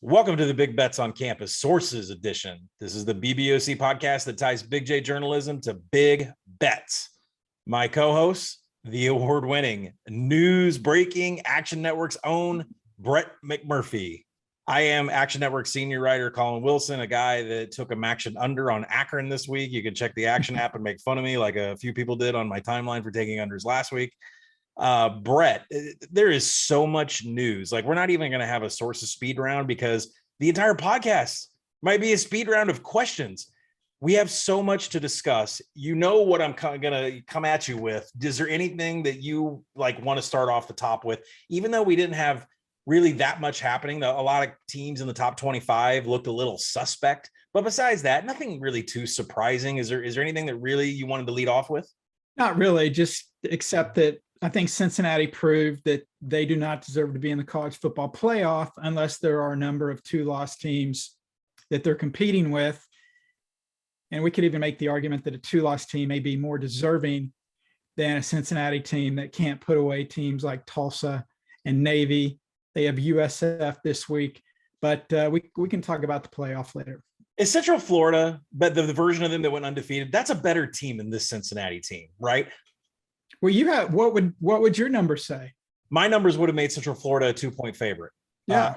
Welcome to the Big Bets on Campus Sources Edition. This is the BBOC podcast that ties Big J journalism to big bets. My co-host, the award-winning, news-breaking Action Network's own Brett McMurphy. I am Action Network senior writer Collin Wilson, a guy that took a Action under on Akron this week. You can check the Action app and make fun of me like a few people did on my timeline for taking unders last week. Brett, there is so much news. Like, we're not even going to have a sources speed round because the entire podcast might be a speed round of questions. We have so much to discuss. You know what I'm going to come at you with. Is there anything that you want to start off the top with? Even though we didn't have really that much happening, a lot of teams in the top 25 looked a little suspect. But besides that, nothing really too surprising. Is there anything that really you wanted to lead off with? Not really, just except that I think Cincinnati proved that they do not deserve to be in the college football playoff unless there are a number of two-loss teams that they're competing with. And we could even make the argument that a two-loss team may be more deserving than a Cincinnati team that can't put away teams like Tulsa and Navy. They have USF this week, but we can talk about the playoff later. Is Central Florida, but the version of them that went undefeated, that's a better team than this Cincinnati team, right? Well, you have what would your numbers say? My numbers would have made Central Florida a 2-point favorite. Yeah,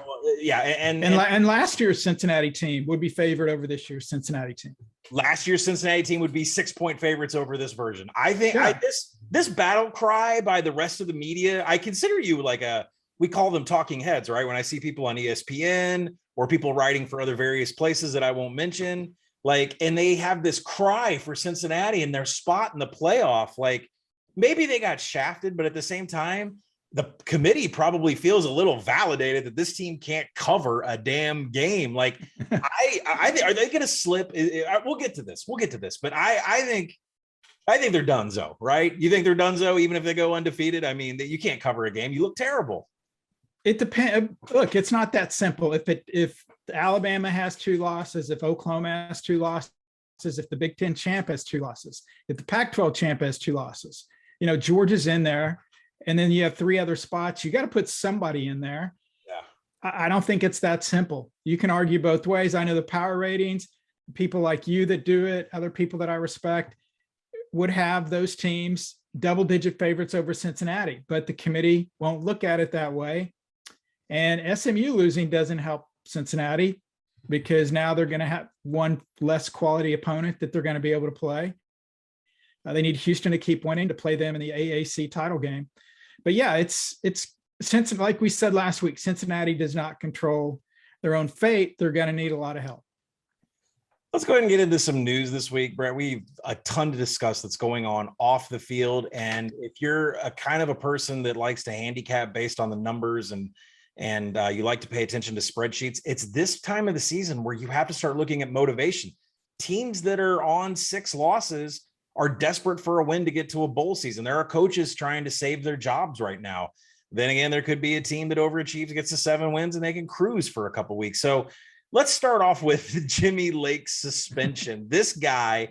and last year's Cincinnati team would be favored over this year's Cincinnati team. Last year's Cincinnati team would be 6-point favorites over this version. I think this battle cry by the rest of the media, I consider you we call them talking heads, right? When I see people on ESPN or people writing for other various places that I won't mention, and they have this cry for Cincinnati and their spot in the playoff, maybe they got shafted, but at the same time, the committee probably feels a little validated that this team can't cover a damn game. I think, are they going to slip? We'll get to this. But I think they're donezo, right? You think they're donezo even if they go undefeated? I mean, you can't cover a game. You look terrible. It depends. Look, it's not that simple. If Alabama has two losses, if Oklahoma has two losses, if the Big Ten champ has two losses, if the Pac-12 champ has two losses, Georgia's in there, and then you have three other spots. You got to put somebody in there. Yeah. I don't think it's that simple. You can argue both ways. I know the power ratings, people like you that do it, other people that I respect, would have those teams double-digit favorites over Cincinnati, but the committee won't look at it that way. And SMU losing doesn't help Cincinnati because now they're going to have one less quality opponent that they're going to be able to play. They need Houston to keep winning to play them in the AAC title game. But yeah, it's since, like we said last week, Cincinnati does not control their own fate. They're going to need a lot of help. Let's go ahead and get into some news this week, Brett. We've a ton to discuss that's going on off the field. And if you're a kind of a person that likes to handicap based on the numbers and you like to pay attention to spreadsheets, it's this time of the season where you have to start looking at motivation. Teams that are on 6 losses are desperate for a win to get to a bowl season. There are coaches trying to save their jobs right now. Then again, there could be a team that overachieves, gets to 7 wins, and they can cruise for a couple weeks. So let's start off with Jimmy Lake's suspension. This guy,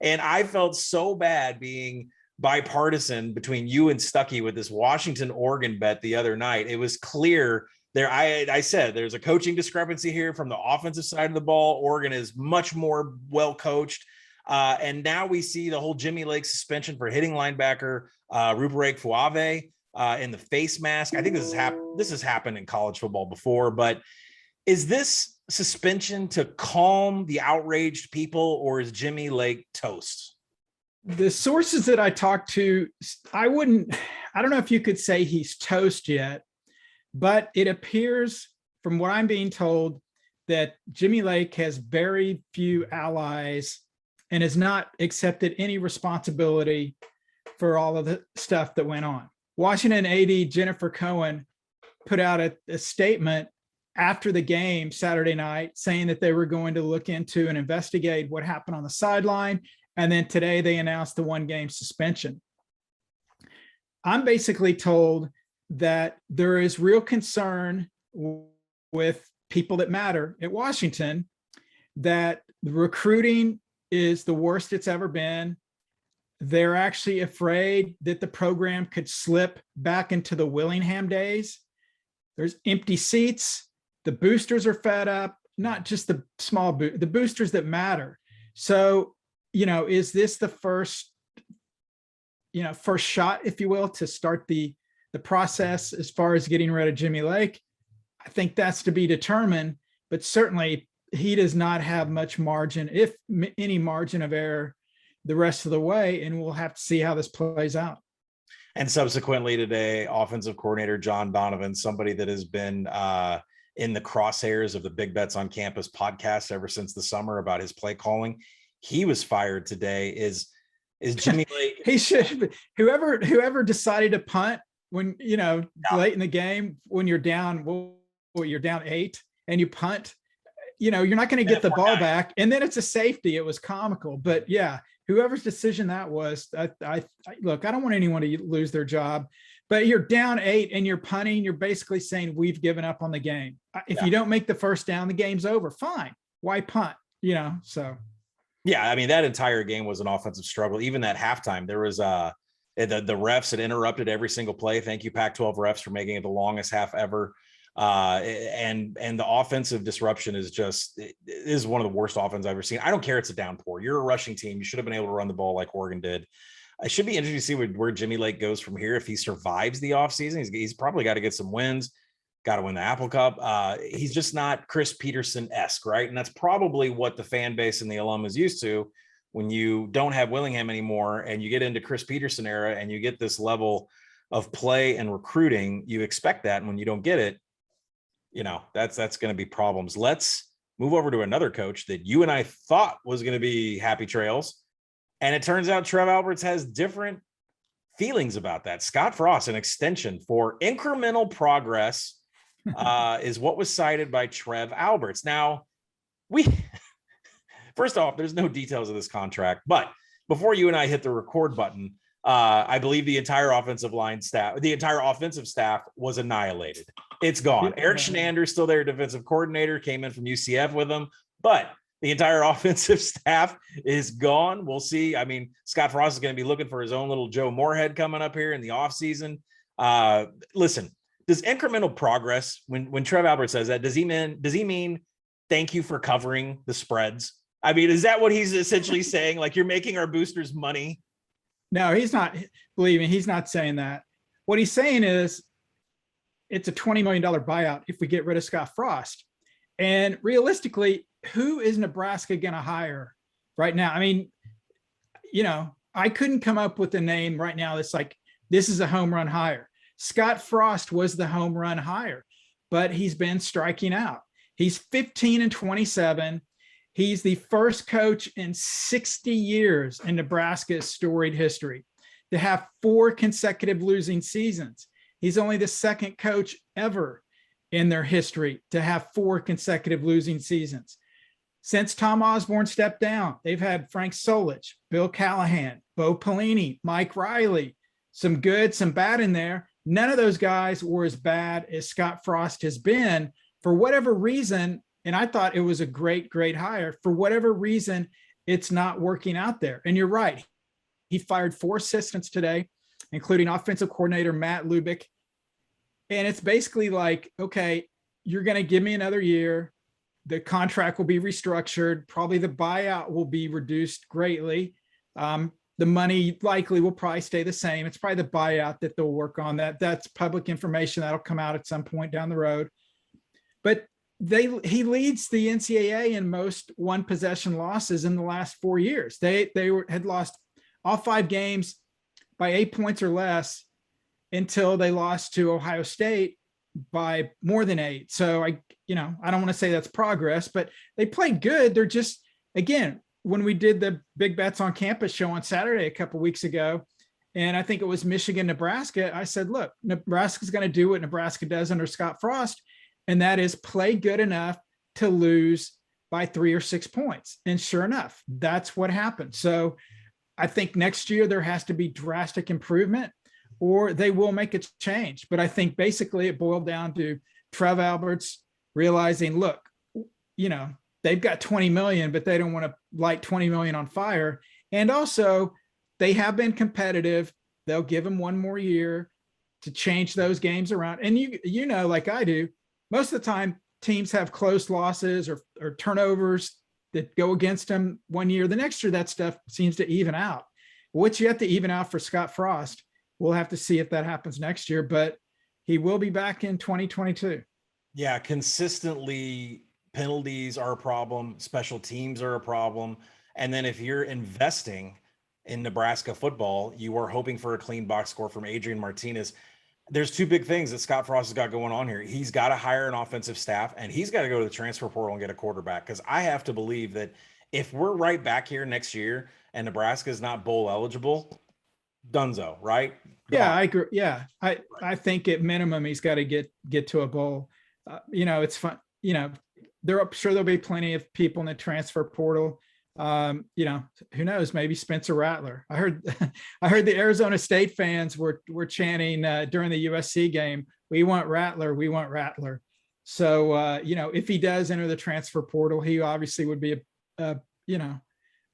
and I felt so bad being bipartisan between you and Stuckey with this Washington-Oregon bet the other night. It was clear there. I said there's a coaching discrepancy here from the offensive side of the ball. Oregon is much more well coached. And now we see the whole Jimmy Lake suspension for hitting linebacker Ruperek Fuave in the face mask. I think this has happened in college football before, but is this suspension to calm the outraged people, or is Jimmy Lake toast? The sources that I talked to, I don't know if you could say he's toast yet, but it appears from what I'm being told that Jimmy Lake has very few allies and has not accepted any responsibility for all of the stuff that went on. Washington AD Jennifer Cohen put out a statement after the game Saturday night saying that they were going to look into and investigate what happened on the sideline. And then today they announced the 1-game suspension. I'm basically told that there is real concern with people that matter at Washington, that the recruiting is the worst it's ever been. They're actually afraid that the program could slip back into the Willingham days. There's empty seats. The boosters are fed up, not just the the boosters that matter. So, is this the first shot, if you will, to start the process as far as getting rid of Jimmy Lake? I think that's to be determined, but certainly he does not have much margin, if any margin of error, the rest of the way, and we'll have to see how this plays out. And subsequently today, offensive coordinator John Donovan, somebody that has been in the crosshairs of the Big Bets on Campus podcast ever since the summer about his play calling, he was fired today. Is Jimmy Lake? He should. Whoever decided to punt when late in the game, when you're down, you're down 8 and you punt, you're not going to get the ball back, and then it's a safety. It was comical, but yeah, whoever's decision that was, I look, I don't want anyone to lose their job, but you're down 8 and you're punting. You're basically saying we've given up on the game. If you don't make the first down, the game's over. Fine. Why punt? So. Yeah, I mean, that entire game was an offensive struggle. Even that halftime, there was the refs had interrupted every single play. Thank you, Pac-12 refs, for making it the longest half ever. And the offensive disruption is one of the worst offenses I've ever seen. I don't care. It's a downpour. You're a rushing team. You should have been able to run the ball like Oregon did. It should be interesting to see where Jimmy Lake goes from here. If he survives the offseason, he's probably got to get some wins, got to win the Apple Cup. He's just not Chris Peterson-esque, right? And that's probably what the fan base and the alum is used to. When you don't have Willingham anymore and you get into Chris Peterson era and you get this level of play and recruiting, you expect that. And when you don't get it, that's going to be problems. Let's move over to another coach that you and I thought was going to be happy trails. And it turns out Trev Alberts has different feelings about that. Scott Frost, an extension for incremental progress, is what was cited by Trev Alberts. Now, first off, there's no details of this contract, but before you and I hit the record button, I believe the entire offensive staff was annihilated. It's gone. Eric Shenander's still there, defensive coordinator, came in from UCF with him, but the entire offensive staff is gone. We'll see. I mean, Scott Frost is going to be looking for his own little Joe Moorhead coming up here in the offseason. Listen, does incremental progress, when Trev Alberts says that, does he mean thank you for covering the spreads? I mean, is that what he's essentially saying? Like, you're making our boosters money? No, he's not. Believe me, he's not saying that. What he's saying is it's a $20 million buyout if we get rid of Scott Frost. And realistically, who is Nebraska going to hire right now? I mean, I couldn't come up with a name right now that's like, this is a home run hire. Scott Frost was the home run hire, but he's been striking out. He's 15-27. He's the first coach in 60 years in Nebraska's storied history to have 4 consecutive losing seasons. He's only the second coach ever in their history to have 4 consecutive losing seasons. Since Tom Osborne stepped down, they've had Frank Solich, Bill Callahan, Bo Pelini, Mike Riley, some good, some bad in there. None of those guys were as bad as Scott Frost has been for whatever reason. And I thought it was a great, great hire. For whatever reason, it's not working out there. And you're right. He fired 4 assistants today, including offensive coordinator Matt Lubick. And it's basically like, okay, you're going to give me another year. The contract will be restructured. Probably the buyout will be reduced greatly. The money likely will probably stay the same. It's probably the buyout that they'll work on. That's public information that'll come out at some point down the road. But he leads the NCAA in most one possession losses in the last 4 years. They had lost all 5 games by 8 points or less until they lost to Ohio State by more than 8. So I don't want to say that's progress, but they played good. They're just, again, when we did the Big Bets on Campus show on Saturday a couple of weeks ago, and I think it was Michigan, Nebraska, I said, look, Nebraska's going to do what Nebraska does under Scott Frost, and that is play good enough to lose by 3 or 6 points. And sure enough, that's what happened. So I think next year there has to be drastic improvement, or they will make a change. But I think basically it boiled down to Trev Alberts realizing, look, they've got 20 million, but they don't want to light 20 million on fire. And also they have been competitive. They'll give them 1 more year to change those games around. And like I do, most of the time teams have close losses or turnovers that go against them one year. The next year, that stuff seems to even out. What's yet to even out for Scott Frost? We'll have to see if that happens next year, but he will be back in 2022. Yeah, consistently penalties are a problem, special teams are a problem. And then if you're investing in Nebraska football, you are hoping for a clean box score from Adrian Martinez. There's two big things that Scott Frost has got going on here. He's got to hire an offensive staff, and he's got to go to the transfer portal and get a quarterback. Because I have to believe that if we're right back here next year and Nebraska is not bowl eligible, dunzo, right? Yeah, I agree. Yeah, I think at minimum he's got to get to a bowl. It's fun. I'm sure there'll be plenty of people in the transfer portal. Who knows? Maybe Spencer Rattler. I heard the Arizona State fans were chanting during the USC game, "We want Rattler, we want Rattler." So if he does enter the transfer portal, he obviously would be a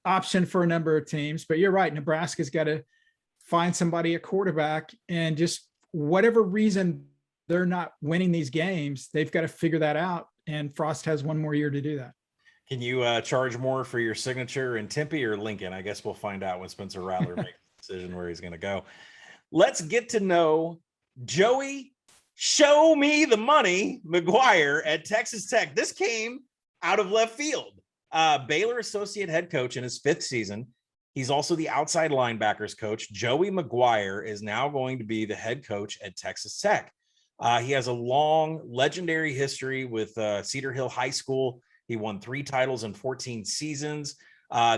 option for a number of teams. But you're right, Nebraska's got to find somebody at quarterback, and just whatever reason they're not winning these games, they've got to figure that out. And Frost has one more year to do that. Can you charge more for your signature in Tempe or Lincoln? I guess we'll find out when Spencer Rattler makes the decision where he's going to go. Let's get to know Joey Show Me the Money McGuire at Texas Tech. This came out of left field. Baylor associate head coach in his 5th season. He's also the outside linebackers coach. Joey McGuire is now going to be the head coach at Texas Tech. He has a long, legendary history with Cedar Hill High School. He won 3 titles in 14 seasons.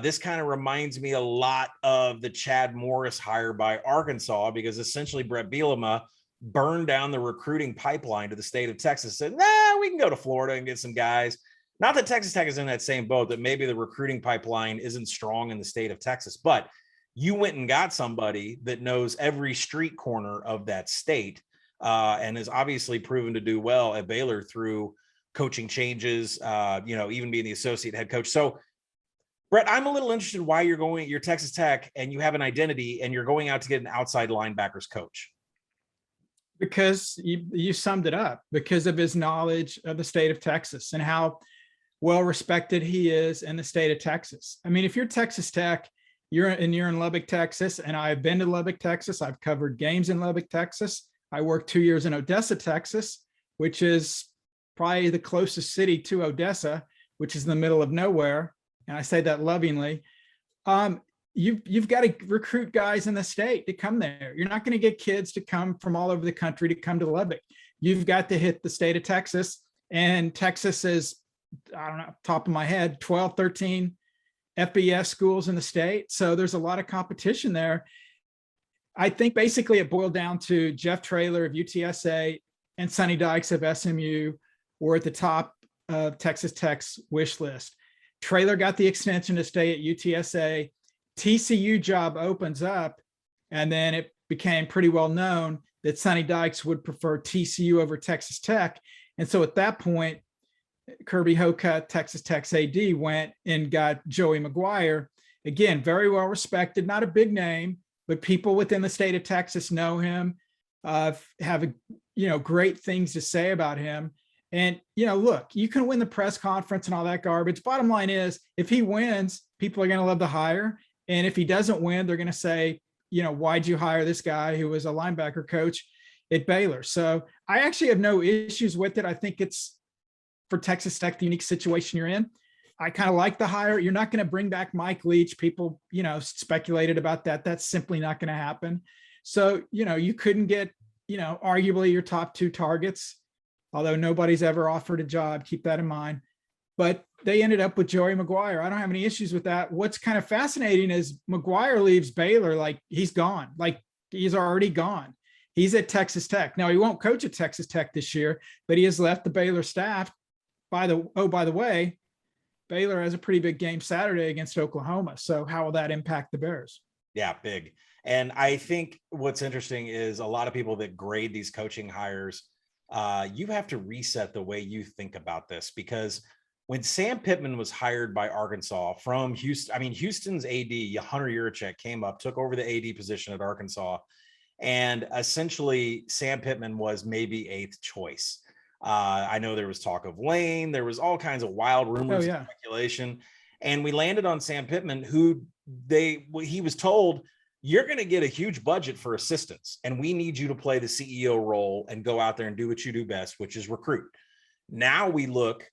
This kind of reminds me a lot of the Chad Morris hire by Arkansas, because essentially Brett Bielema burned down the recruiting pipeline to the state of Texas, said, we can go to Florida and get some guys. Not that Texas Tech is in that same boat, that maybe the recruiting pipeline isn't strong in the state of Texas, but you went and got somebody that knows every street corner of that state, and has obviously proven to do well at Baylor through coaching changes, even being the associate head coach. So, Brett, I'm a little interested why you're Texas Tech and you have an identity and you're going out to get an outside linebackers coach. Because you summed it up, because of his knowledge of the state of Texas and how well respected he is in the state of Texas. I mean, if you're Texas Tech, you're in Lubbock, Texas, and I've been to Lubbock, Texas. I've covered games in Lubbock, Texas. I worked 2 years in Odessa, Texas, which is probably the closest city to Odessa, which is in the middle of nowhere. And I say that lovingly. You've got to recruit guys in the state to come there. You're not going to get kids to come from all over the country to come to Lubbock. You've got to hit the state of Texas, and Texas is, I don't know, top of my head, 12, 13 FBS schools in the state. So there's a lot of competition there. I think basically it boiled down to Jeff Traylor of UTSA and Sonny Dykes of SMU were at the top of Texas Tech's wish list. Traylor got the extension to stay at UTSA. TCU job opens up, and then it became pretty well known that Sonny Dykes would prefer TCU over Texas Tech. And so at that point, Kirby Hocutt, Texas Tech's AD, went and got Joey McGuire. Again, very well respected, not a big name, but people within the state of Texas know him, have great things to say about him. And, look, you can win the press conference and all that garbage. Bottom line is, if he wins, people are going to love the hire. And if he doesn't win, they're going to say, why'd you hire this guy who was a linebacker coach at Baylor? So I actually have no issues with it. I think it's, for Texas Tech, the unique situation you're in. I kind of like the hire. You're not going to bring back Mike Leach. People, speculated about that. That's simply not going to happen. So, you couldn't get, arguably your top 2 targets, although nobody's ever offered a job. Keep that in mind. But they ended up with Joey McGuire. I don't have any issues with that. What's kind of fascinating is McGuire leaves Baylor like he's gone, like he's already gone. He's at Texas Tech. Now, he won't coach at Texas Tech this year, but he has left the Baylor staff. By the way, Baylor has a pretty big game Saturday against Oklahoma. So how will that impact the Bears? Yeah, big. And I think what's interesting is a lot of people that grade these coaching hires, you have to reset the way you think about this, because when Sam Pittman was hired by Arkansas from Houston, Houston's AD, Hunter Yurachek, came up, took over the AD position at Arkansas, and essentially Sam Pittman was maybe 8th choice. I know there was talk of Lane. There was all kinds of wild rumors and speculation. And we landed on Sam Pittman, who he was told, you're going to get a huge budget for assistants, and we need you to play the CEO role and go out there and do what you do best, which is recruit. Now we look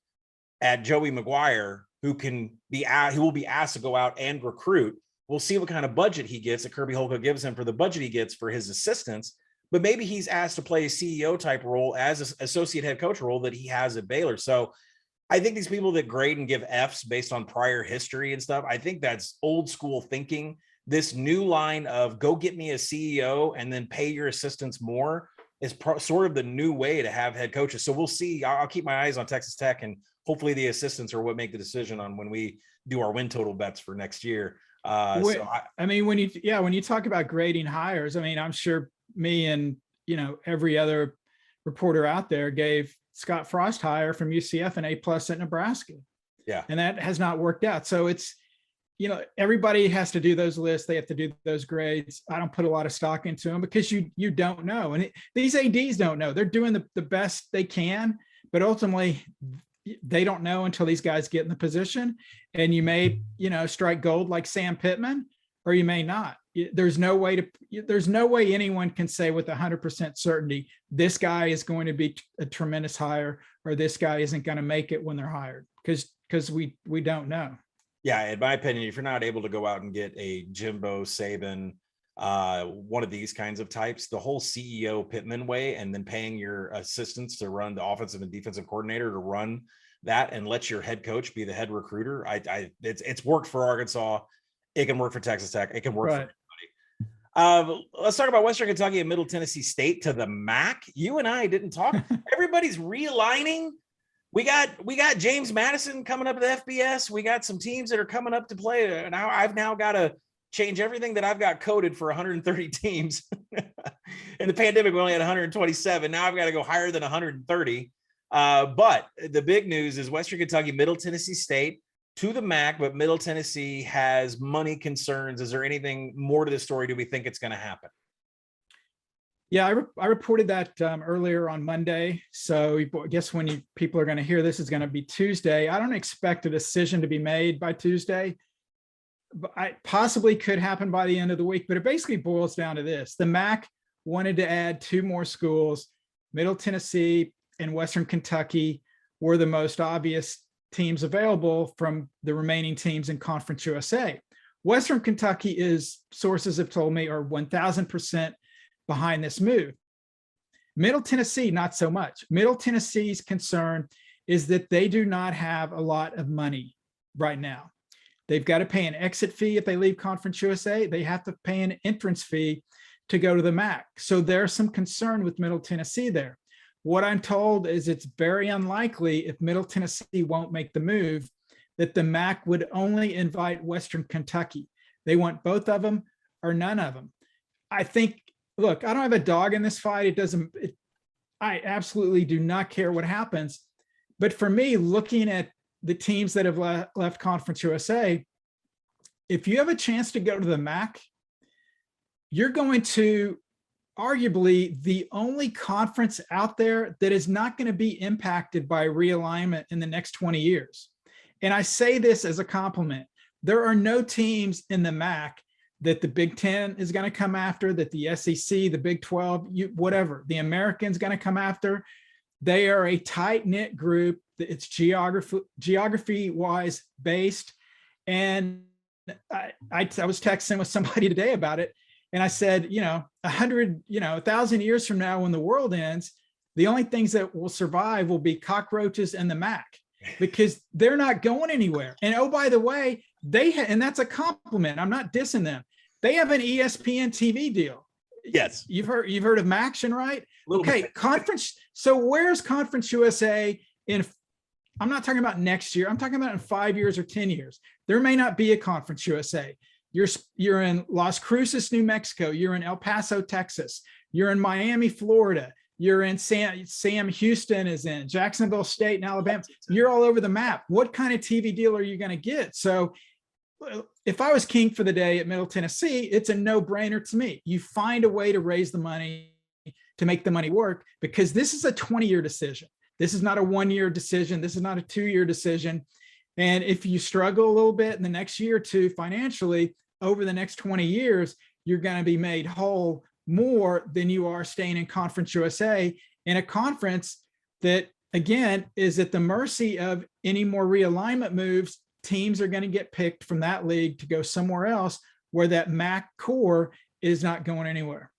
at Joey McGuire, who will be asked to go out and recruit. We'll see what kind of budget he gets that Kirby Holka gives him for the budget he gets for his assistants. But maybe he's asked to play a CEO type role as an associate head coach role that he has at Baylor. So I think these people that grade and give Fs based on prior history and stuff, I think that's old school thinking. This new line of go get me a CEO and then pay your assistants more is sort of the new way to have head coaches. So we'll see. I'll keep my eyes on Texas Tech, and hopefully the assistants are what make the decision on when we do our win total bets for next year. When you talk about grading hires, I mean, I'm sure me and, every other reporter out there gave Scott Frost hire from UCF an A+ at Nebraska. Yeah. And that has not worked out. So it's, everybody has to do those lists. They have to do those grades. I don't put a lot of stock into them because you don't know. And these ADs don't know. They're doing the best they can, but ultimately they don't know until these guys get in the position. And you may, strike gold like Sam Pittman, or you may not. There's no way anyone can say with 100% certainty, this guy is going to be a tremendous hire, or this guy isn't going to make it when they're hired, because we don't know. Yeah, in my opinion, if you're not able to go out and get a Jimbo, Saban, one of these kinds of types, the whole CEO Pittman way, and then paying your assistants to run the offensive and defensive coordinator to run that, and let your head coach be the head recruiter. It's worked for Arkansas. It can work for Texas Tech. It can work for anybody. Let's talk about Western Kentucky and Middle Tennessee State to the MAC. You and I didn't talk. Everybody's realigning. We got James Madison coming up to the FBS. We got some teams that are coming up to play. And I've now got to change everything that I've got coded for 130 teams. In the pandemic, we only had 127. Now I've got to go higher than 130. But the big news is Western Kentucky, Middle Tennessee State to the MAC, but Middle Tennessee has money concerns. Is there anything more to the story? Do we think it's going to happen? Yeah, I reported that earlier on Monday. So I guess when people are going to hear this, is going to be Tuesday. I don't expect a decision to be made by Tuesday. But I possibly could happen by the end of the week, but it basically boils down to this. The MAC wanted to add 2 more schools. Middle Tennessee and Western Kentucky were the most obvious teams available from the remaining teams in Conference USA. Western Kentucky sources have told me, are 1,000% behind this move. Middle Tennessee, not so much. Middle Tennessee's concern is that they do not have a lot of money right now. They've got to pay an exit fee if they leave Conference USA. They have to pay an entrance fee to go to the MAC. So there's some concern with Middle Tennessee there. What I'm told is it's very unlikely, if Middle Tennessee won't make the move, that the MAC would only invite Western Kentucky. They want both of them or none of them. I think, look, I don't have a dog in this fight. I absolutely do not care what happens. But for me, looking at the teams that have left Conference USA, if you have a chance to go to the MAC, you're going to arguably the only conference out there that is not going to be impacted by realignment in the next 20 years. And I say this as a compliment. There are no teams in the MAC that the Big Ten is going to come after, that the SEC, the Big 12, whatever, the American's going to come after. They are a tight-knit group. It's geography-wise based. And I was texting with somebody today about it. And I said, 1,000 years from now, when the world ends, the only things that will survive will be cockroaches and the MAC, because they're not going anywhere. And oh, by the way, and that's a compliment. I'm not dissing them. They have an ESPN TV deal. Yes. You've heard of Maction, right? Okay. Conference. So where's Conference USA I'm not talking about next year. I'm talking about in 5 years or 10 years. There may not be a Conference USA. You're in Las Cruces, New Mexico. You're in El Paso, Texas. You're in Miami, Florida. You're in Sam Houston is in Jacksonville State in Alabama. You're all over the map. What kind of TV deal are you going to get? So if I was king for the day at Middle Tennessee, it's a no-brainer to me. You find a way to raise the money to make the money work, because this is a 20-year decision. This is not a 1-year decision. This is not a 2-year decision. And if you struggle a little bit in the next year or two financially, over the next 20 years, you're going to be made whole more than you are staying in Conference USA, in a conference that, again, is at the mercy of any more realignment moves. Teams are going to get picked from that league to go somewhere else where that MAC core is not going anywhere.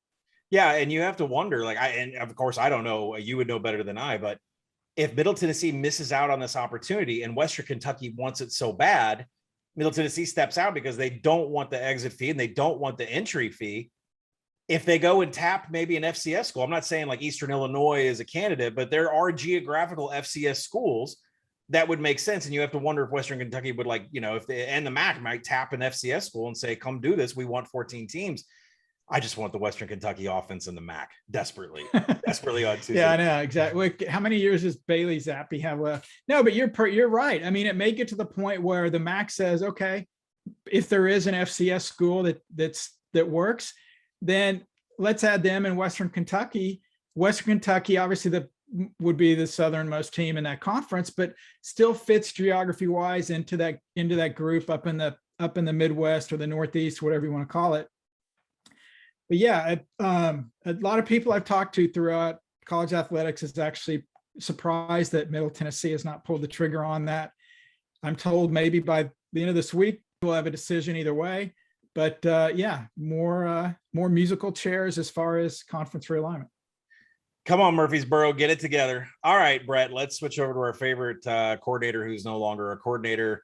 Yeah. And you have to wonder, like, and of course, I don't know, you would know better than I, but if Middle Tennessee misses out on this opportunity and Western Kentucky wants it so bad, Middle Tennessee steps out because they don't want the exit fee and they don't want the entry fee. If they go and tap maybe an FCS school, I'm not saying like Eastern Illinois is a candidate, but there are geographical FCS schools that would make sense. And you have to wonder if Western Kentucky would, like, you know, if they, and the MAC might tap an FCS school and say, come do this. We want 14 teams. I just want the Western Kentucky offense in the MAC desperately on Tuesday. Yeah, I know, exactly. How many years does Bailey Zappi have left? No, but you're right. I mean, it may get to the point where the MAC says, okay, if there is an FCS school that works, then let's add them in Western Kentucky. Western Kentucky, obviously, would be the southernmost team in that conference, but still fits geography wise into that group up in the Midwest or the Northeast, whatever you want to call it. But yeah, a lot of people I've talked to throughout college athletics is actually surprised that Middle Tennessee has not pulled the trigger on that. I'm told maybe by the end of this week we'll have a decision either way. But yeah, more musical chairs as far as conference realignment. Come on, Murfreesboro, get it together. All right, Brett, let's switch over to our favorite coordinator who's no longer a coordinator.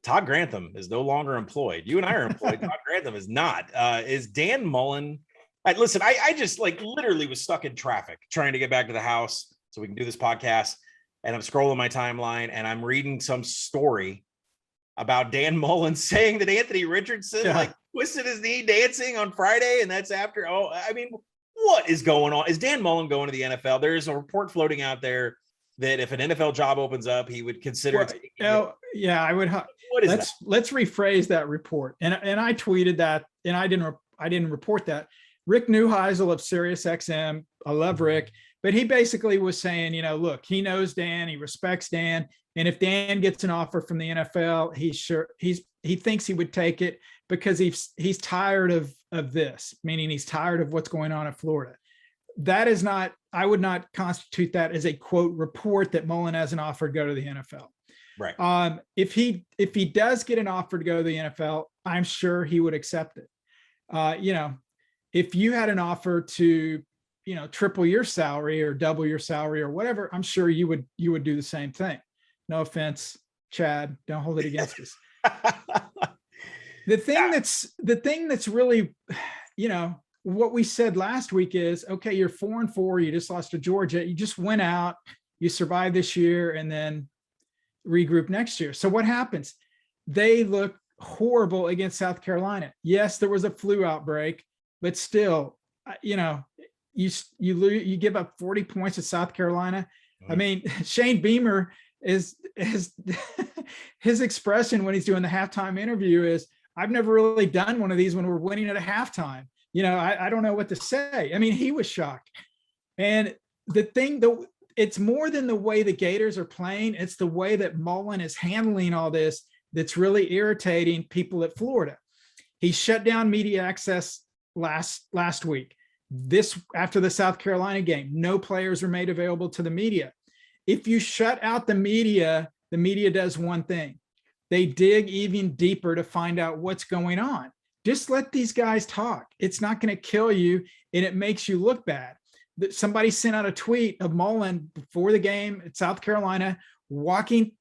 Todd Grantham is no longer employed. You and I are employed. Todd Grantham is not. Is Dan Mullen? Listen, I just like literally was stuck in traffic trying to get back to the house so we can do this podcast. And I'm scrolling my timeline and I'm reading some story about Dan Mullen saying that Anthony Richardson like twisted his knee dancing on Friday. And that's after. Oh, I mean, what is going on? Is Dan Mullen going to the NFL? There's a report floating out there that if an NFL job opens up, he would consider. Yeah, I would. What is let's rephrase that report. And I tweeted that, and I didn't report that. Rick Neuheisel of SiriusXM. I love Rick, but he basically was saying, you know, look, he knows Dan, he respects Dan, and if Dan gets an offer from the NFL, he thinks he would take it because he's tired of this, meaning he's tired of what's going on in Florida. That is not. I would not constitute that as a quote report that Mullen has an offer to go to the NFL. Right. If he does get an offer to go to the NFL, I'm sure he would accept it. You know, if you had an offer to, you know, triple your salary or double your salary or whatever, I'm sure you would do the same thing. No offense, Chad, don't hold it against us. The thing that's really, you know, what we said last week is, okay, you're 4-4, you just lost to Georgia, you just went out, you survived this year, and then regroup next year. So what happens? They look horrible against South Carolina. Yes, there was a flu outbreak, but still, you know, you give up 40 points at South Carolina. I mean, Shane Beamer is his expression when he's doing the halftime interview is, I've never really done one of these when we're winning at a halftime. You know, I don't know what to say. I mean, he was shocked. And it's more than the way the Gators are playing. It's the way that Mullen is handling all this that's really irritating people at Florida. He shut down media access last week. This after the South Carolina game, no players were made available to the media. If you shut out the media does one thing. They dig even deeper to find out what's going on. Just let these guys talk. It's not going to kill you, and it makes you look bad. Somebody sent out a tweet of Mullen before the game at South Carolina, walking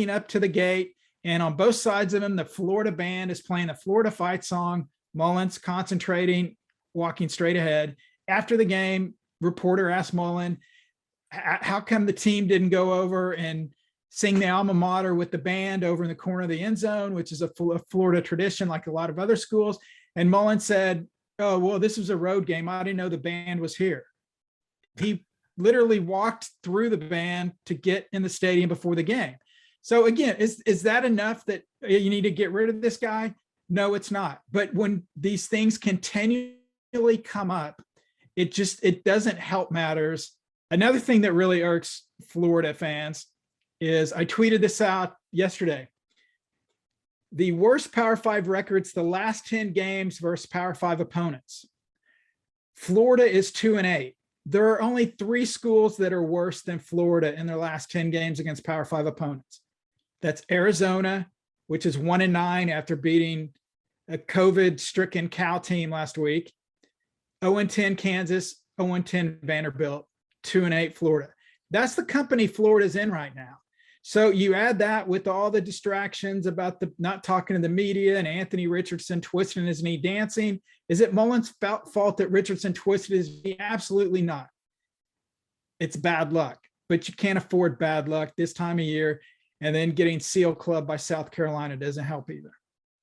up to the gate, and on both sides of him, the Florida band is playing the Florida fight song. Mullen's concentrating, walking straight ahead. After the game, reporter asked Mullen, how come the team didn't go over and sing the alma mater with the band over in the corner of the end zone, which is a Florida tradition like a lot of other schools? And Mullen said, oh, well, this was a road game. I didn't know the band was here. He literally walked through the band to get in the stadium before the game. So again, is that enough that you need to get rid of this guy? No, it's not. But when these things continually come up, it doesn't help matters. Another thing that really irks Florida fans is I tweeted this out yesterday. The worst Power 5 records, the last 10 games versus Power 5 opponents. Florida is 2-8. There are only 3 schools that are worse than Florida in their last 10 games against Power 5 opponents. That's Arizona, which is 1-9 after beating a COVID-stricken Cal team last week. 0-10 Kansas, 0-10 Vanderbilt, 2-8 Florida. That's the company Florida's in right now. So you add that with all the distractions about the not talking to the media and Anthony Richardson twisting his knee dancing. Is it Mullen's fault that Richardson twisted his knee? Absolutely not. It's bad luck, but you can't afford bad luck this time of year. And then getting seal clubbed by South Carolina doesn't help either.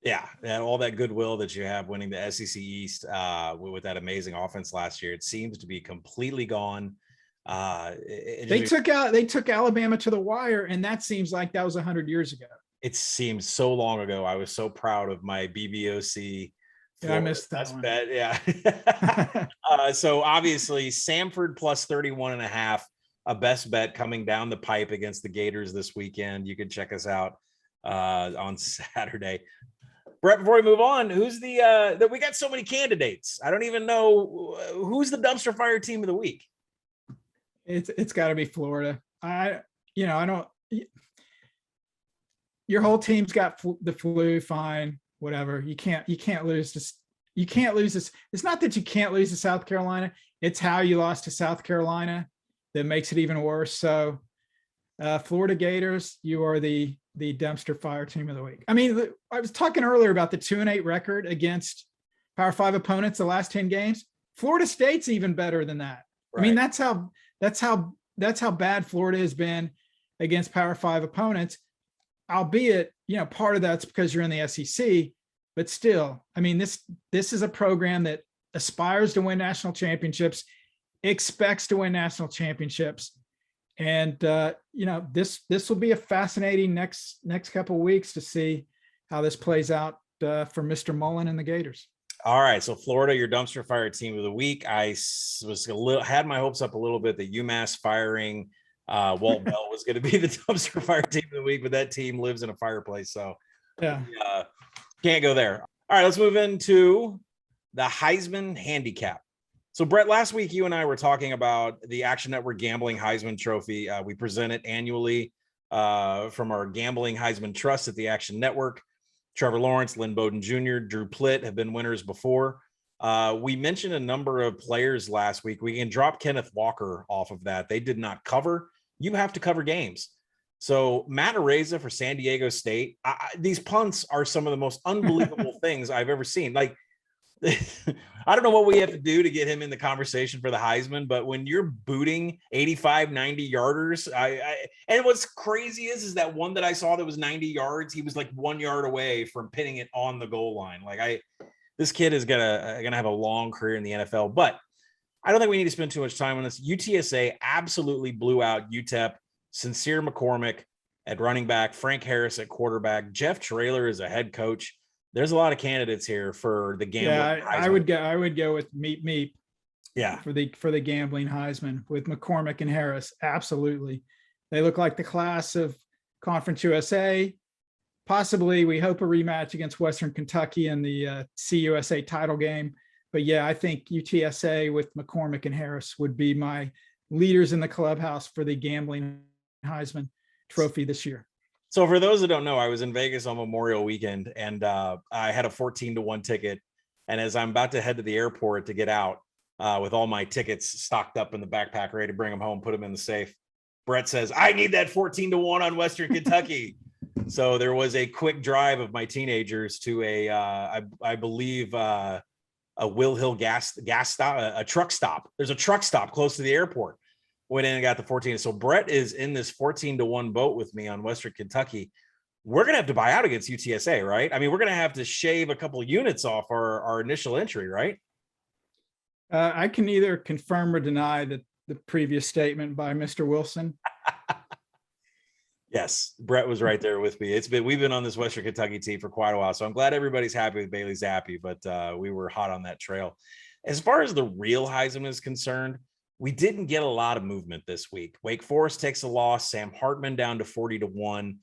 Yeah, and all that goodwill that you have winning the SEC East with that amazing offense last year, it seems to be completely gone. They took Alabama to the wire, and that seems like that was 100 years ago. It seems so long ago. I was so proud of my BBOC. Yeah, I missed that one. Bet. Yeah. So obviously Samford plus 31.5, a best bet coming down the pipe against the Gators this weekend. You can check us out on Saturday. Brett, before we move on, who's that we got so many candidates. I don't even know who's the dumpster fire team of the week. It's got to be Florida. Your whole team's got the flu. Fine, whatever. You can't lose this. You can't lose this. It's not that you can't lose to South Carolina. It's how you lost to South Carolina that makes it even worse. So, Florida Gators, you are the dumpster fire team of the week. I mean, I was talking earlier about the 2-8 record against Power 5 opponents the last 10 games. Florida State's even better than that. Right. I mean, that's how bad Florida has been against Power 5 opponents, albeit, part of that's because you're in the SEC, but still, I mean, this is a program that aspires to win national championships, expects to win national championships. And, this will be a fascinating next couple of weeks to see how this plays out for Mr. Mullen and the Gators. All right, so Florida, your dumpster fire team of the week. I had my hopes up a little bit that UMass firing Walt Bell was going to be the dumpster fire team of the week, but that team lives in a fireplace, so yeah, can't go there. All right, let's move into the Heisman Handicap. So Brett, last week you and I were talking about the Action Network Gambling Heisman Trophy. We present it annually from our Gambling Heisman Trust at the Action Network. Trevor Lawrence, Lynn Bowden Jr., Drew Plitt have been winners before. We mentioned a number of players last week. We can drop Kenneth Walker off of that. They did not cover. You have to cover games. So Matt Araiza for San Diego State. These punts are some of the most unbelievable things I've ever seen. Like, I don't know what we have to do to get him in the conversation for the Heisman, but when you're booting 85, 90 yarders, and what's crazy is that one that I saw that was 90 yards, he was like 1 yard away from pinning it on the goal line. Like this kid is gonna have a long career in the NFL, but I don't think we need to spend too much time on this. UTSA absolutely blew out UTEP. Sincere McCormick at running back, Frank Harris at quarterback, Jeff Traylor is a head coach. There's a lot of candidates here for the gambling. Yeah, I would go with Meep. Yeah, for the gambling Heisman with McCormick and Harris. Absolutely, they look like the class of Conference USA. Possibly, we hope a rematch against Western Kentucky in the CUSA title game. But yeah, I think UTSA with McCormick and Harris would be my leaders in the clubhouse for the gambling Heisman Trophy this year. So for those that don't know, I was in Vegas on Memorial Weekend, and I had a 14-1 ticket. And as I'm about to head to the airport to get out with all my tickets stocked up in the backpack, ready to bring them home, put them in the safe, Brett says, I need that 14-1 on Western Kentucky. So there was a quick drive of my teenagers to I believe a Will Hill gas stop, a truck stop. There's a truck stop close to the airport. Went in and got the 14. So Brett is in this 14-1 boat with me on Western Kentucky. We're going to have to buy out against UTSA, right? I mean, we're going to have to shave a couple of units off our initial entry, right? I can either confirm or deny the previous statement by Mr. Wilson. Yes, Brett was right there with me. We've been on this Western Kentucky team for quite a while. So I'm glad everybody's happy with Bailey Zappi, but we were hot on that trail. As far as the real Heisman is concerned, we didn't get a lot of movement this week. Wake Forest takes a loss. Sam Hartman down to 40-1.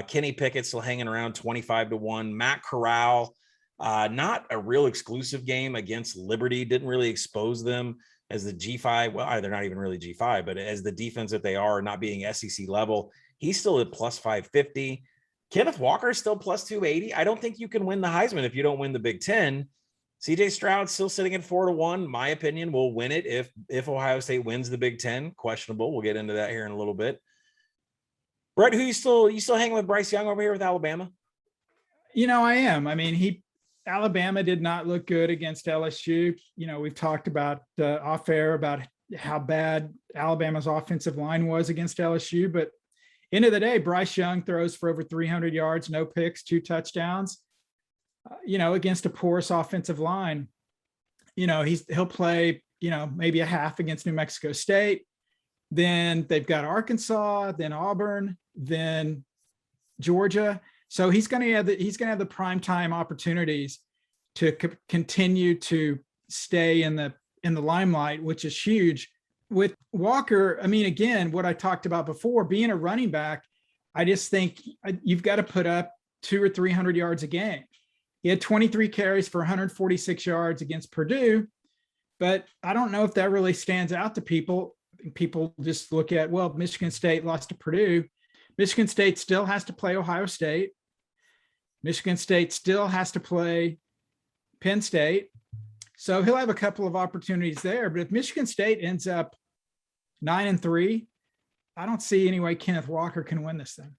Kenny Pickett still hanging around 25-1. Matt Corral, not a real exclusive game against Liberty. Didn't really expose them as the G5. Well, they're not even really G5, but as the defense that they are, not being SEC level, he's still at plus 550. Kenneth Walker is still plus 280. I don't think you can win the Heisman if you don't win the Big Ten. CJ Stroud still sitting at 4-1. My opinion, will win it if Ohio State wins the Big Ten. Questionable. We'll get into that here in a little bit. Brett, you still hanging with Bryce Young over here with Alabama? I am. I mean, Alabama did not look good against LSU. We've talked about off air about how bad Alabama's offensive line was against LSU, but end of the day, Bryce Young throws for over 300 yards, no picks, 2 touchdowns. Against a porous offensive line. He'll play, maybe a half against New Mexico State. Then they've got Arkansas, then Auburn, then Georgia. So he's going to have the primetime opportunities to continue to stay in the limelight, which is huge. With Walker, I mean, again, what I talked about before, being a running back, I just think you've got to put up 200 or 300 yards a game. He had 23 carries for 146 yards against Purdue, but I don't know if that really stands out to people. People just look at, well, Michigan State lost to Purdue. Michigan State still has to play Ohio State. Michigan State still has to play Penn State. So he'll have a couple of opportunities there. But if Michigan State ends up 9-3, I don't see any way Kenneth Walker can win this thing.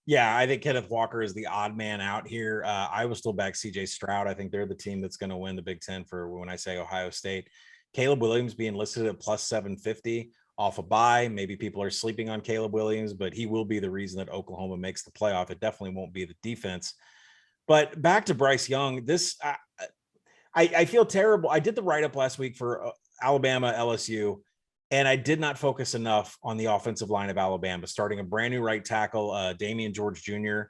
Yeah, I think Kenneth Walker is the odd man out here. I will still back CJ Stroud. I think they're the team that's going to win the Big Ten for when I say Ohio State. Caleb Williams being listed at plus 750 off a bye. Maybe people are sleeping on Caleb Williams, but he will be the reason that Oklahoma makes the playoff. It definitely won't be the defense. But back to Bryce Young, I feel terrible. I did the write-up last week for Alabama, LSU, and I did not focus enough on the offensive line of Alabama, starting a brand new right tackle, Damian George Jr.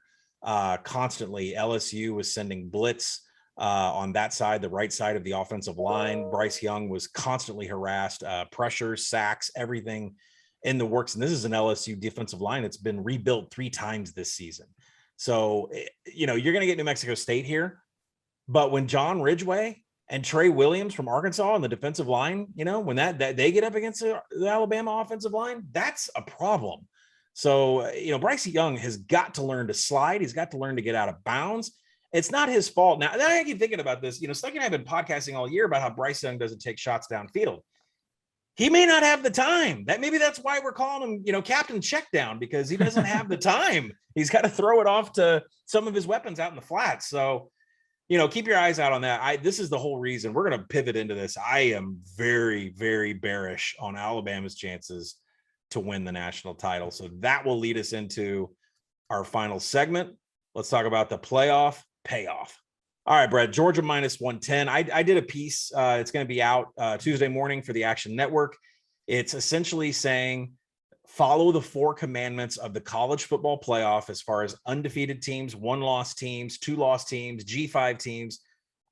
Constantly. LSU was sending blitz on that side, the right side of the offensive line. Bryce Young was constantly harassed, pressures, sacks, everything in the works. And this is an LSU defensive line that's been rebuilt 3 times this season. So, you're going to get New Mexico State here. But when John Ridgeway and Trey Williams from Arkansas on the defensive line, when that they get up against the Alabama offensive line, that's a problem. So, Bryce Young has got to learn to slide. He's got to learn to get out of bounds. It's not his fault. Now I keep thinking about this. Stucky and I have been podcasting all year about how Bryce Young doesn't take shots downfield. He may not have the time. Maybe that's why we're calling him, Captain Checkdown, because he doesn't have the time. He's got to throw it off to some of his weapons out in the flats. So, keep your eyes out on that. This is the whole reason we're going to pivot into this. I am very, very bearish on Alabama's chances to win the national title. So that will lead us into our final segment. Let's talk about the playoff payoff. All right, Brett, Georgia minus 110. I did a piece. It's going to be out Tuesday morning for the Action Network. It's essentially saying follow the 4 commandments of the college football playoff as far as undefeated teams, 1-loss teams, 2-loss teams, G5 teams.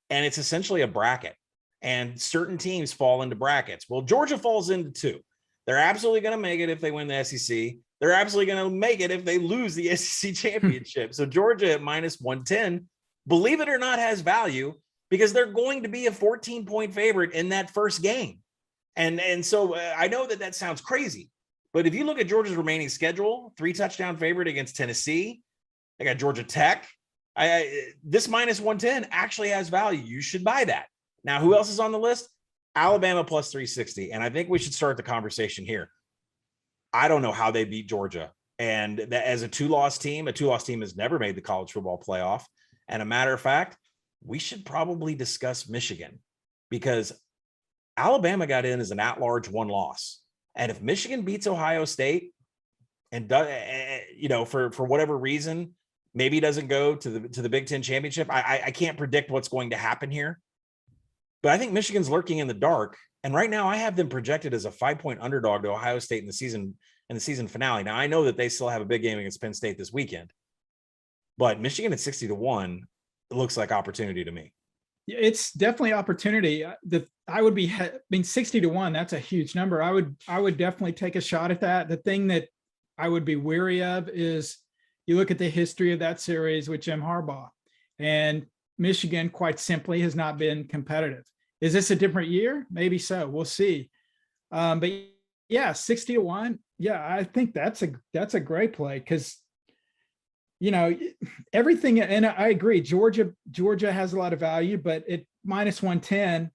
And it's essentially a bracket. And certain teams fall into brackets. Well, Georgia falls into 2. They're absolutely going to make it if they win the SEC. They're absolutely going to make it if they lose the SEC championship. So Georgia at minus 110, believe it or not, has value because they're going to be a 14-point favorite in that first game. And so I know that sounds crazy. But if you look at Georgia's remaining schedule, 3-touchdown favorite against Tennessee, they got Georgia Tech. This minus 110 actually has value. You should buy that. Now, who else is on the list? Alabama plus 360. And I think we should start the conversation here. I don't know how they beat Georgia. And as a 2-loss team has never made the college football playoff. And a matter of fact, we should probably discuss Michigan because Alabama got in as an at-large 1-loss. And if Michigan beats Ohio State and for whatever reason, maybe doesn't go to the Big Ten championship, I can't predict what's going to happen here. But I think Michigan's lurking in the dark. And right now I have them projected as a 5-point underdog to Ohio State in the season finale. Now I know that they still have a big game against Penn State this weekend, but Michigan at 60-1, it looks like opportunity to me. It's definitely opportunity. I would be, 60-1, that's a huge number. I would definitely take a shot at that. The thing that I would be weary of is you look at the history of that series with Jim Harbaugh, and Michigan quite simply has not been competitive. Is this a different year? Maybe so. We'll see. But yeah, 60-1. Yeah, I think that's a great play, because everything, and I agree, Georgia has a lot of value, but at -110,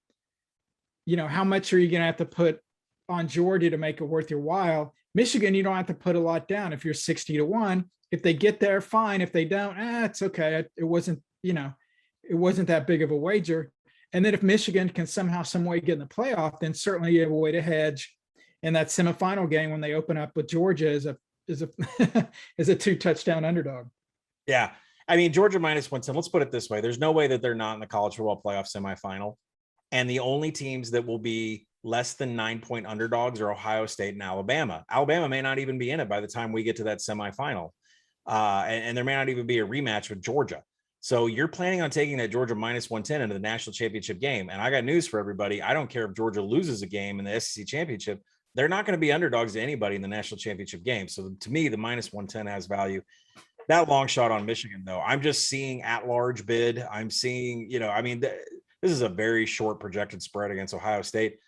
how much are you going to have to put on Georgia to make it worth your while? Michigan, you don't have to put a lot down if you're 60-1. If they get there, fine. If they don't, it's okay. It wasn't that big of a wager. And then if Michigan can somehow, some way get in the playoff, then certainly you have a way to hedge in that semifinal game when they open up with Georgia as a as a 2-touchdown underdog. Yeah. I mean, Georgia -110, let's put it this way. There's no way that they're not in the college football playoff semifinal. And the only teams that will be less than 9-point underdogs are Ohio State and Alabama. Alabama may not even be in it by the time we get to that semifinal. And there may not even be a rematch with Georgia. So you're planning on taking that Georgia -110 into the national championship game. And I got news for everybody. I don't care if Georgia loses a game in the SEC championship. They're not going to be underdogs to anybody in the national championship game. So to me, the -110 has value. That long shot on Michigan, though, I'm just seeing at large bid. I'm seeing, this is a very short projected spread against Ohio State.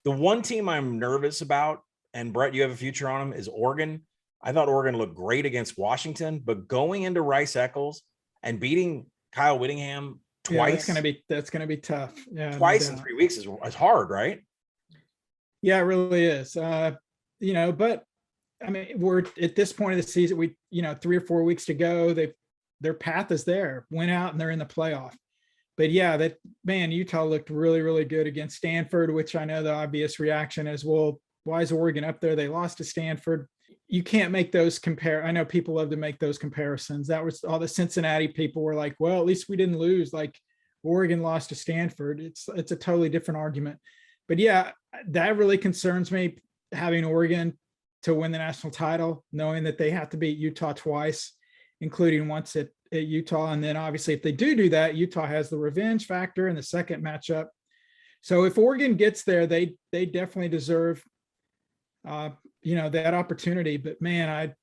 The one team I'm nervous about, and Brett, you have a future on them, is Oregon. I thought Oregon looked great against Washington, but going into Rice-Eccles and beating Kyle Whittingham twice, that's going to be tough. Yeah, twice in 3 weeks is hard, right? Yeah, it really is. But I mean, we're at this point of the season, 3 or 4 weeks to go. Their path is there. Went out and they're in the playoff. But yeah, Utah looked really, really good against Stanford, which I know the obvious reaction is, well, why is Oregon up there? They lost to Stanford. You can't make those I know people love to make those comparisons. That was all the Cincinnati people were like, well, at least we didn't lose. Like Oregon lost to Stanford. It's a totally different argument. But yeah, that really concerns me, having Oregon to win the national title, knowing that they have to beat Utah twice, including once at Utah. And then obviously if they do that, Utah has the revenge factor in the second matchup. So if Oregon gets there, they definitely deserve, that opportunity. But man,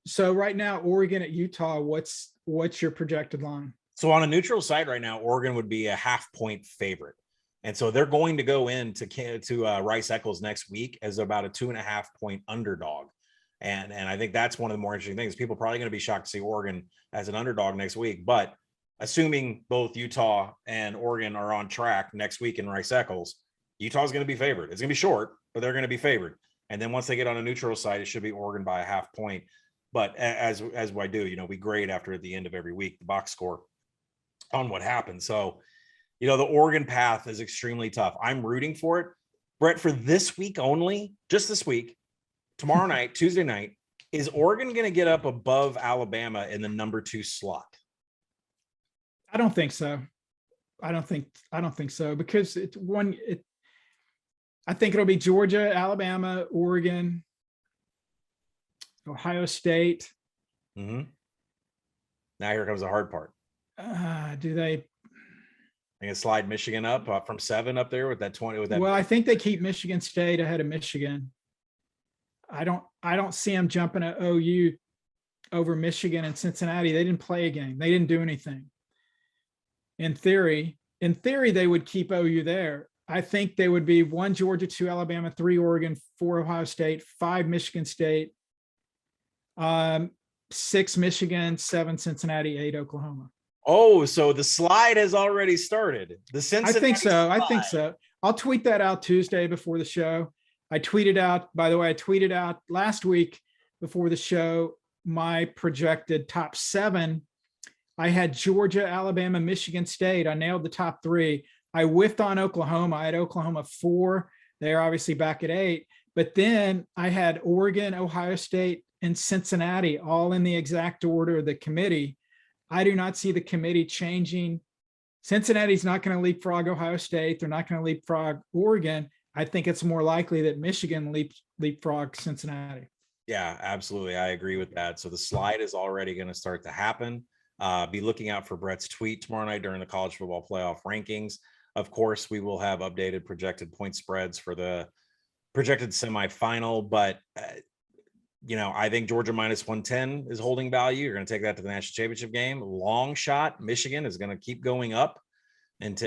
so right now, Oregon at Utah, what's your projected line? So on a neutral site right now, Oregon would be a 0.5-point favorite. And so they're going to go into Rice-Eccles next week as about a 2.5-point underdog. And I think that's one of the more interesting things. People are probably going to be shocked to see Oregon as an underdog next week. But assuming both Utah and Oregon are on track next week in Rice-Eccles, Utah's going to be favored. It's going to be short, but they're going to be favored. And then once they get on a neutral site, it should be Oregon by a 0.5 point. But as I do, we grade at the end of every week, the box score on what happened. So, the Oregon path is extremely tough. I'm rooting for it. Brett, for this week only, just this week, tomorrow night, Tuesday night, is Oregon going to get up above Alabama in the number 2 slot? I don't think so. I don't think so, because I think it'll be Georgia, Alabama, Oregon, Ohio State. Mm-hmm. Now here comes the hard part. Do they? I can slide Michigan up from 7 up there with that 20. Well, I think they keep Michigan State ahead of Michigan. I don't see them jumping at OU over Michigan and Cincinnati. They didn't play a game. They didn't do anything. In theory, they would keep OU there. I think they would be 1 Georgia, 2 Alabama, 3 Oregon, 4 Ohio State, 5 Michigan State, 6 Michigan, 7 Cincinnati, 8 Oklahoma. Oh, so the slide has already started. The Cincinnati I think so. slide. I think so. I'll tweet that out Tuesday before the show. I tweeted out last week before the show my projected top 7. I had Georgia, Alabama, Michigan State. I nailed the top 3. I whiffed on Oklahoma. I had Oklahoma 4. They're obviously back at 8. But then I had Oregon, Ohio State, and Cincinnati all in the exact order of the committee. I do not see the committee changing. Cincinnati's not going to leapfrog Ohio State. They're not going to leapfrog Oregon. I think it's more likely that Michigan leapfrog Cincinnati. Yeah, absolutely. I agree with that. So the slide is already going to start to happen. Be looking out for Brett's tweet tomorrow night during the college football playoff rankings. Of course, we will have updated projected point spreads for the projected semifinal, but I think Georgia minus 110 is holding value. You're going to take that to the national championship game. Long shot, Michigan is going to keep going up. And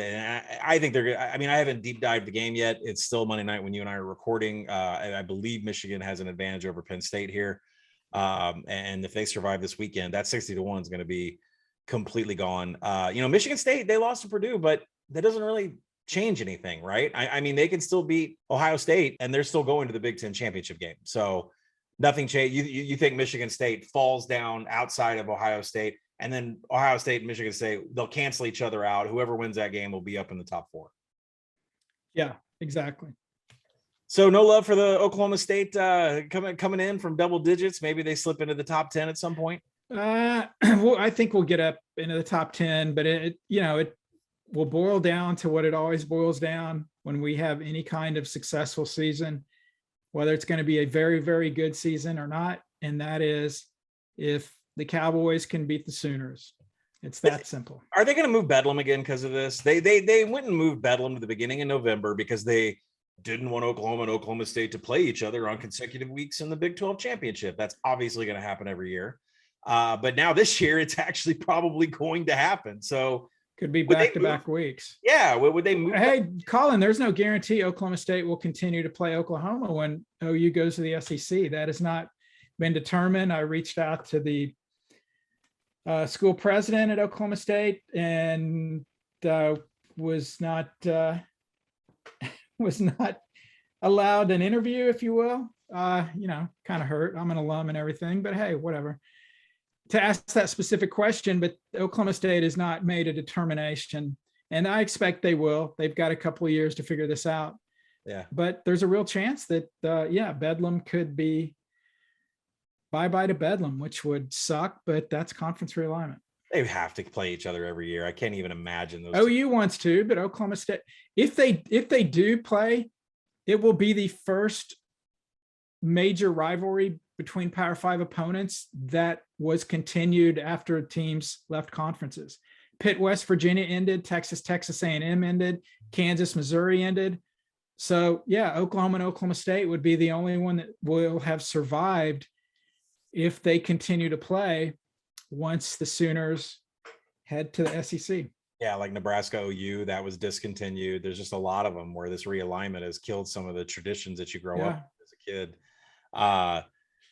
I think they're. I mean, I haven't deep dived the game yet. It's still Monday night when you and I are recording. And I believe Michigan has an advantage over Penn State here. And if they survive this weekend, that 60-1 is going to be completely gone. Michigan State, they lost to Purdue, but that doesn't really change anything, right? I mean, they can still beat Ohio State, and they're still going to the Big Ten championship game. So nothing changed. You think Michigan State falls down outside of Ohio State? And then Ohio State and Michigan State, they'll cancel each other out. Whoever wins that game will be up in the top 4. Yeah, exactly. So no love for the Oklahoma State coming in from double digits. Maybe they slip into the top 10 at some point. Well, I think we'll get up into the top 10, but it will boil down to what it always boils down when we have any kind of successful season, whether it's going to be a very, very good season or not. And that is if the Cowboys can beat the Sooners. It's that simple. Are they going to move Bedlam again because of this? They went and moved Bedlam to the beginning of November because they didn't want Oklahoma and Oklahoma State to play each other on consecutive weeks in the Big 12 championship. That's obviously going to happen every year. But now this year, it's actually probably going to happen. So could be back-to-back weeks. Yeah. Would they move? Hey, Collin, there's no guarantee Oklahoma State will continue to play Oklahoma when OU goes to the SEC. That has not been determined. I reached out to the school president at Oklahoma State and was not allowed an interview, if you will. Kind of hurt. I'm an alum and everything, but hey, whatever. To ask that specific question, but Oklahoma State has not made a determination, and I expect they will. They've got a couple of years to figure this out. Yeah. But there's a real chance that, Bedlam could be bye-bye to Bedlam, which would suck, but that's conference realignment. They have to play each other every year. I can't even imagine those. OU wants to, but Oklahoma State, if they do play, it will be the first major rivalry between Power 5 opponents that was continued after teams left conferences. Pitt, West Virginia ended, Texas A&M ended, Kansas, Missouri ended. So yeah, Oklahoma and Oklahoma State would be the only one that will have survived if they continue to play once the Sooners head to the SEC. Yeah, like Nebraska with that was discontinued. There's just a lot of them where this realignment has killed some of the traditions that you grow up as a kid.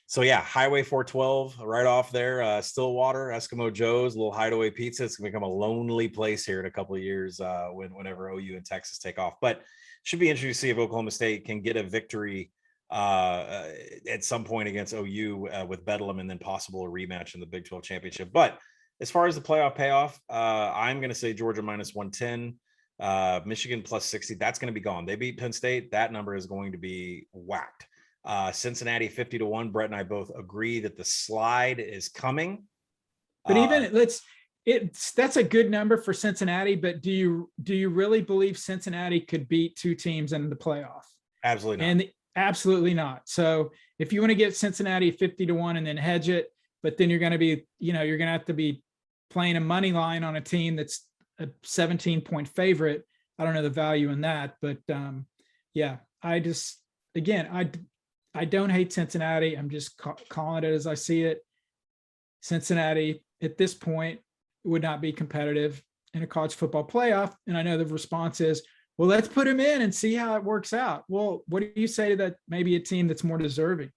So yeah, Highway 412 right off there, Stillwater, Eskimo Joe's, little hideaway pizza. It's gonna become a lonely place here in a couple of years whenever OU and Texas take off. But should be interesting to see if Oklahoma State can get a victory at some point against OU with Bedlam, and then possible a rematch in the Big 12 championship. But as far as the playoff payoff, I'm going to say Georgia minus 110, Michigan plus 60. That's going to be gone. They beat Penn State. That number is going to be whacked. Cincinnati 50-1. Brett and I both agree that the slide is coming. But that's a good number for Cincinnati. But do you really believe Cincinnati could beat two teams in the playoff? Absolutely not. And absolutely not. So if you want to get Cincinnati 50-1 and then hedge it, but then you're going to be, you're going to have to be playing a money line on a team that's a 17-point favorite. I don't know the value in that, but I don't hate Cincinnati. I'm just calling it as I see it. Cincinnati at this point would not be competitive in a college football playoff. And I know the response is, well, let's put him in and see how it works out. Well, what do you say to that? Maybe a team that's more deserving.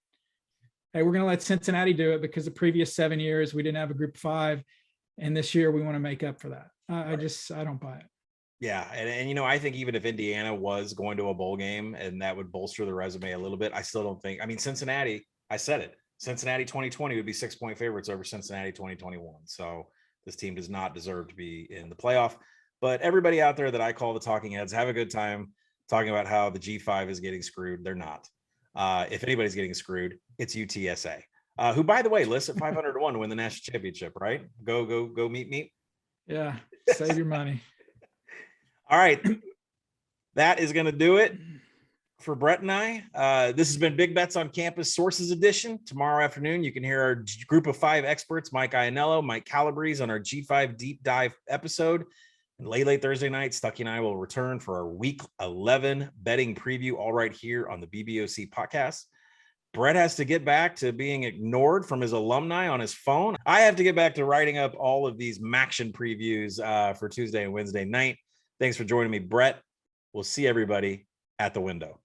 Hey, we're going to let Cincinnati do it because the previous 7 years we didn't have a group of 5. And this year we want to make up for that. I don't buy it. Yeah. And I think even if Indiana was going to a bowl game and that would bolster the resume a little bit, I still don't think, Cincinnati, I said it, Cincinnati 2020 would be 6-point favorites over Cincinnati 2021. So this team does not deserve to be in the playoff. But everybody out there that I call the talking heads, have a good time talking about how the G5 is getting screwed. They're not. If anybody's getting screwed, it's UTSA, who, by the way, lists at 500-1 to win the national championship, right? Go meet. Yeah, save your money. All right. That is going to do it for Brett and I. This has been Big Bets on Campus Sources Edition. Tomorrow afternoon, you can hear our group of 5 experts, Mike Iannello, Mike Calabrese, on our G5 deep dive episode. And late Thursday night, Stuckey and I will return for our Week 11 betting preview, all right here on the BBOC podcast. Brett has to get back to being ignored from his alumni on his phone. I have to get back to writing up all of these Maction previews for Tuesday and Wednesday night. Thanks for joining me, Brett. We'll see everybody at the window.